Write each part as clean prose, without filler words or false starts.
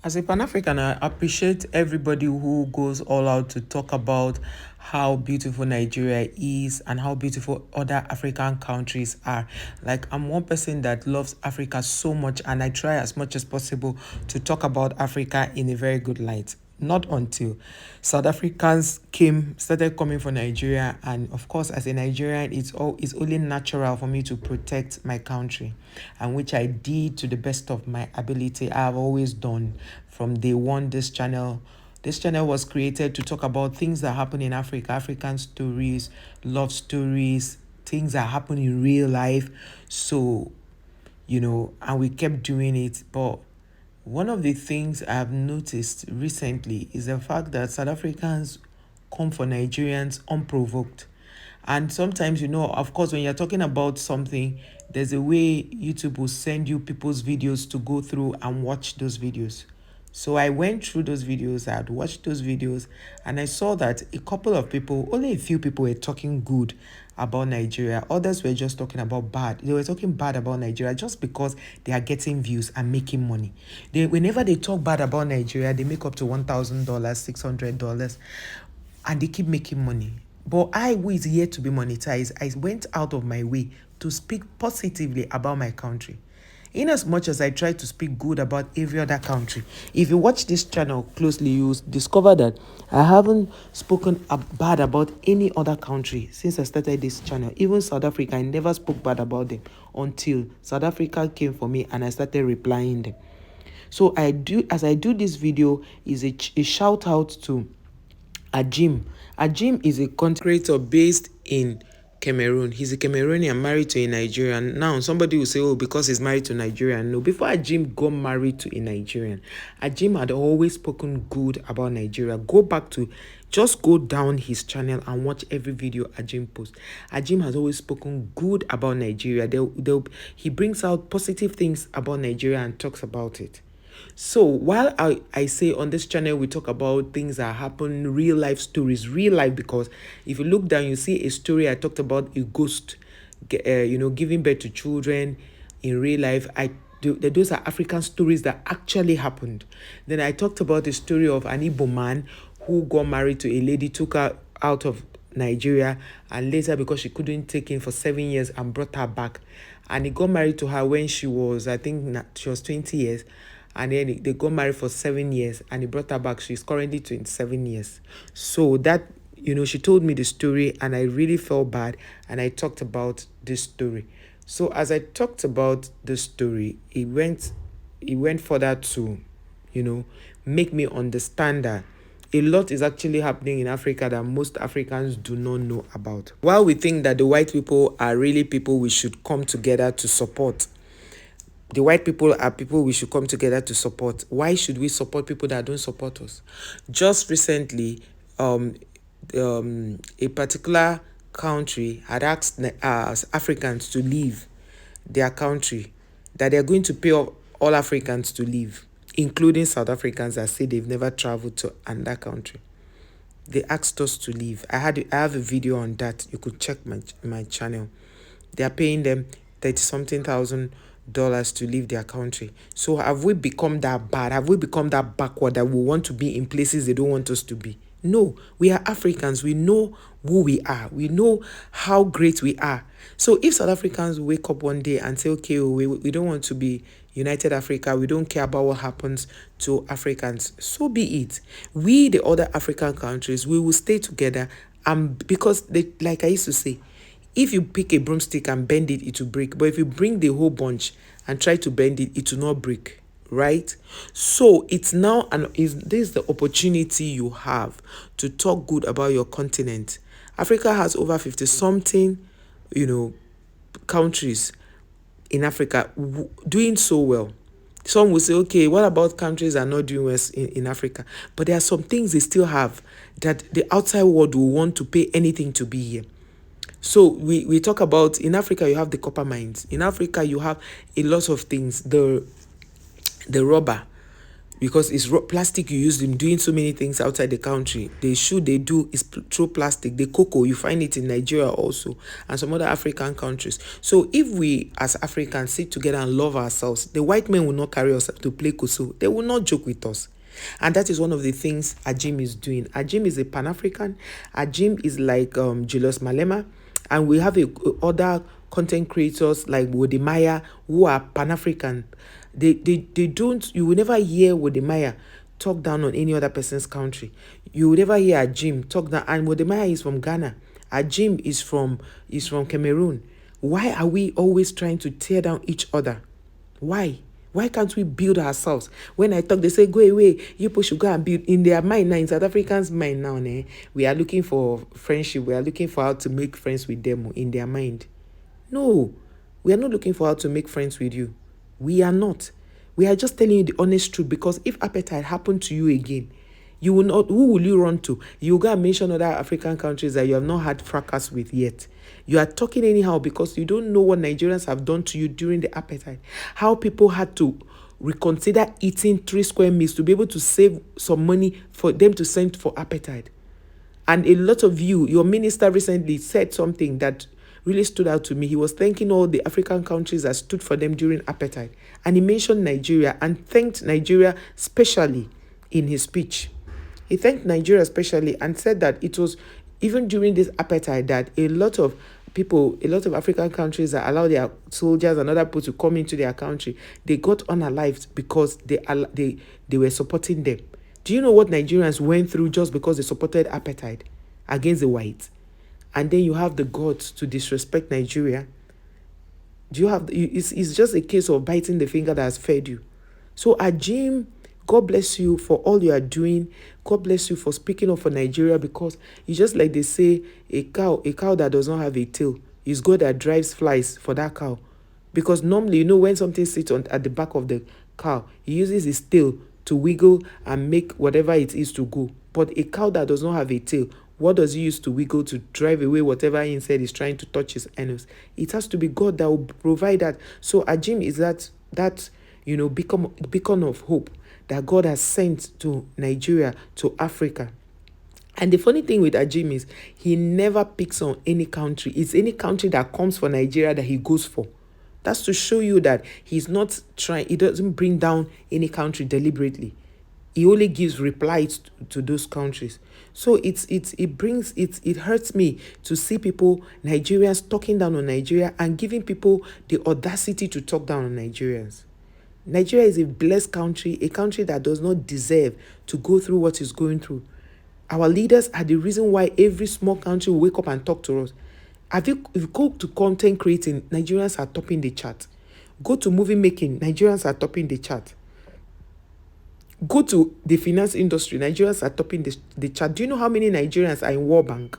As a Pan African, I appreciate everybody who goes all out to talk about how beautiful Nigeria is and how beautiful other African countries are. Like, I'm one person that loves Africa so much, and I try as much as possible to talk about Africa in a very good light. Not until South Africans started coming for Nigeria, and of course, as a Nigerian, it's only natural for me to protect my country, and which I did to the best of my ability. I have always done from day one. This channel was created to talk about things that happen in Africa, African stories, love stories, things that happen in real life. So, and we kept doing it. But one of the things I've noticed recently is the fact that South Africans come for Nigerians unprovoked. And sometimes, of course, when you're talking about something, there's a way YouTube will send you people's videos to go through and watch those videos. So I went through those videos, I had watched those videos, and I saw that a couple of people, only a few people were talking good about Nigeria. Others were just talking about bad. They were talking bad about Nigeria just because they are getting views and making money. Whenever they talk bad about Nigeria, they make up to $1,000, $600, and they keep making money. But I, who is here to be monetized, I went out of my way to speak positively about my country. In as much as I try to speak good about every other country, if you watch this channel closely, you will discover that I haven't spoken bad about any other country since I started this channel. Even South Africa, I never spoke bad about them until South Africa came for me and I started replying them. So as I do this video, is a shout out to Ajim. Ajim is a content creator based in Cameroon. He's a Cameroonian married to a Nigerian. Now, somebody will say, oh, because he's married to a Nigerian. No, before Ajim got married to a Nigerian, Ajim had always spoken good about Nigeria. Just go down his channel and watch every video Ajim posts. Ajim has always spoken good about Nigeria. He brings out positive things about Nigeria and talks about it. So while I say on this channel we talk about things that happen, real life stories, real life, because if you look down, you see a story I talked about a ghost, giving birth to children in real life. Those are African stories that actually happened. Then I talked about the story of an Igbo man who got married to a lady, took her out of Nigeria, and later, because she couldn't take him for 7 years, and brought her back. And he got married to her when she was, I think, she was 20 years. And then they got married for 7 years, and he brought her back. She's currently 27 years. So that, she told me the story, and I really felt bad, and I talked about this story. So as I talked about the story, it went further to, make me understand that a lot is actually happening in Africa that most Africans do not know about. While we think that the white people are really people we should come together to support, the white people are people we should come together to support. Why should we support people that don't support us? Just recently, a particular country had asked Africans to leave their country, that they're going to pay all Africans to leave, including South Africans that say they've never traveled to another country. They asked us to leave. I have a video on that. You could check my channel. They are paying them 30-something thousand dollars to leave their country. So have we become that bad? Have we become that backward that we want to be in places they don't want us to be? No, we are Africans. We know who we are. We know how great we are. So if South Africans wake up one day and say, okay, we don't want to be United Africa, we don't care about what happens to Africans, so be it. We, the other African countries, we will stay together. Because like I used to say, if you pick a broomstick and bend it, it will break. But if you bring the whole bunch and try to bend it, it will not break, right? So it's now, this is the opportunity you have to talk good about your continent. Africa has over 50-something, countries in Africa doing so well. Some will say, okay, what about countries that are not doing well in Africa? But there are some things they still have that the outside world will want to pay anything to be here. So we talk about, in Africa, you have the copper mines. In Africa, you have a lot of things. The rubber. because it's plastic you use in doing so many things outside the country. The shoe they do is through plastic. The cocoa, you find it in Nigeria also and some other African countries. So if we as Africans sit together and love ourselves, the white men will not carry us to play kusu. They will not joke with us. And that is one of the things Ajim is doing. Ajim is a Pan-African. Ajim is like Julius Malema. And we have other content creators like Wodemaya who are Pan-African. They don't, you will never hear Wodemaya talk down on any other person's country. You will never hear Ajim talk down. And Wodemaya is from Ghana. Ajim is from Cameroon. Why are we always trying to tear down each other? Why? Why can't we build ourselves? When I talk, they say, go away. You people should go and build. In their mind now, in South Africans' mind now, we are looking for friendship. We are looking for how to make friends with them in their mind. No, we are not looking for how to make friends with you. We are not. We are just telling you the honest truth, because if apartheid happened to you again, you will not. Who will you run to? You will go and mention other African countries that you have not had fracas with yet. You are talking anyhow because you don't know what Nigerians have done to you during the apartheid. How people had to reconsider eating 3 square meals to be able to save some money for them to send for apartheid. And a lot of you, your minister recently said something that really stood out to me. He was thanking all the African countries that stood for them during apartheid. And he mentioned Nigeria and thanked Nigeria specially in his speech. He thanked Nigeria especially and said that it was even during this apartheid that a lot of people, a lot of African countries that allow their soldiers and other people to come into their country, they got unalived because they were supporting them. Do you know what Nigerians went through just because they supported apartheid against the whites? And then you have the guts to disrespect Nigeria. Do you have? It's just a case of biting the finger that has fed you. So Ajim, God bless you for all you are doing. God bless you for speaking up for Nigeria, because it's just like they say, a cow that does not have a tail, is God that drives flies for that cow. Because normally, when something sits at the back of the cow, he uses his tail to wiggle and make whatever it is to go. But a cow that does not have a tail, what does he use to wiggle to drive away whatever insect is trying to touch his anus? It has to be God that will provide that. So Ajim is that beacon of hope that God has sent to Nigeria, to Africa. And the funny thing with Ajim is he never picks on any country. It's any country that comes for Nigeria that he goes for. That's to show you that he's not trying, he doesn't bring down any country deliberately. He only gives replies to those countries. So it hurts me to see people, Nigerians, talking down on Nigeria and giving people the audacity to talk down on Nigerians. Nigeria is a blessed country, a country that does not deserve to go through what it's going through. Our leaders are the reason why every small country will wake up and talk to us. If you go to content creating, Nigerians are topping the chart. Go to movie making, Nigerians are topping the chart. Go to the finance industry, Nigerians are topping the chart. Do you know how many Nigerians are in World Bank?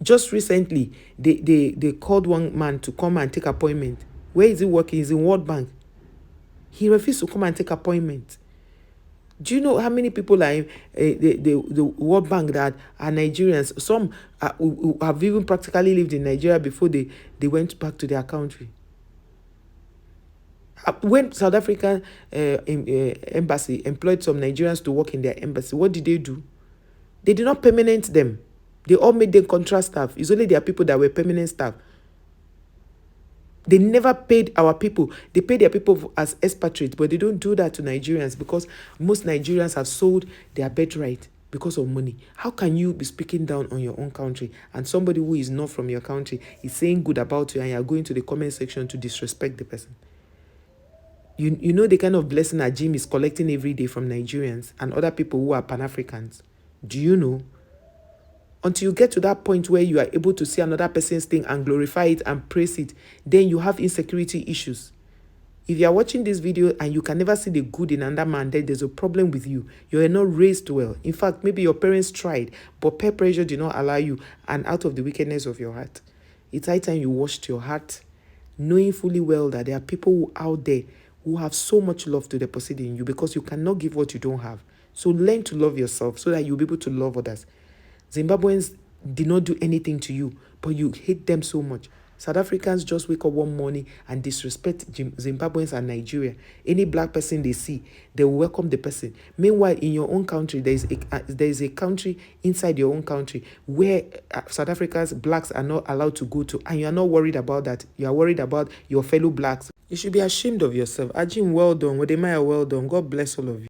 Just recently, they called one man to come and take appointment. Where is he working? He's in World Bank. He refused to come and take appointment. Do you know how many people are in the World Bank that are Nigerians? Some who have even practically lived in Nigeria before they went back to their country. When South African embassy employed some Nigerians to work in their embassy, what did they do? They did not permanent them. They all made them contract staff. It's only their people that were permanent staff. They never paid our people. They pay their people as expatriates, but they don't do that to Nigerians because most Nigerians have sold their birthright because of money. How can you be speaking down on your own country and somebody who is not from your country is saying good about you and you're going to the comment section to disrespect the person? You know the kind of blessing Ajim is collecting every day from Nigerians and other people who are Pan-Africans. Do you know? Until you get to that point where you are able to see another person's thing and glorify it and praise it, then you have insecurity issues. If you are watching this video and you can never see the good in another man, then there's a problem with you. You are not raised well. In fact, maybe your parents tried, but peer pressure did not allow you, and out of the wickedness of your heart. It's high time you washed your heart, knowing fully well that there are people out there who have so much love to deposit in you because you cannot give what you don't have. So learn to love yourself so that you'll be able to love others. Zimbabweans did not do anything to you, but you hate them so much. South Africans just wake up one morning and disrespect Zimbabweans and Nigeria. Any black person they see, they will welcome the person. Meanwhile, in your own country, there is a country inside your own country where South Africans, blacks are not allowed to go to, and you are not worried about that. You are worried about your fellow blacks. You should be ashamed of yourself. Ajim, well done. Wodemaya, well done. God bless all of you.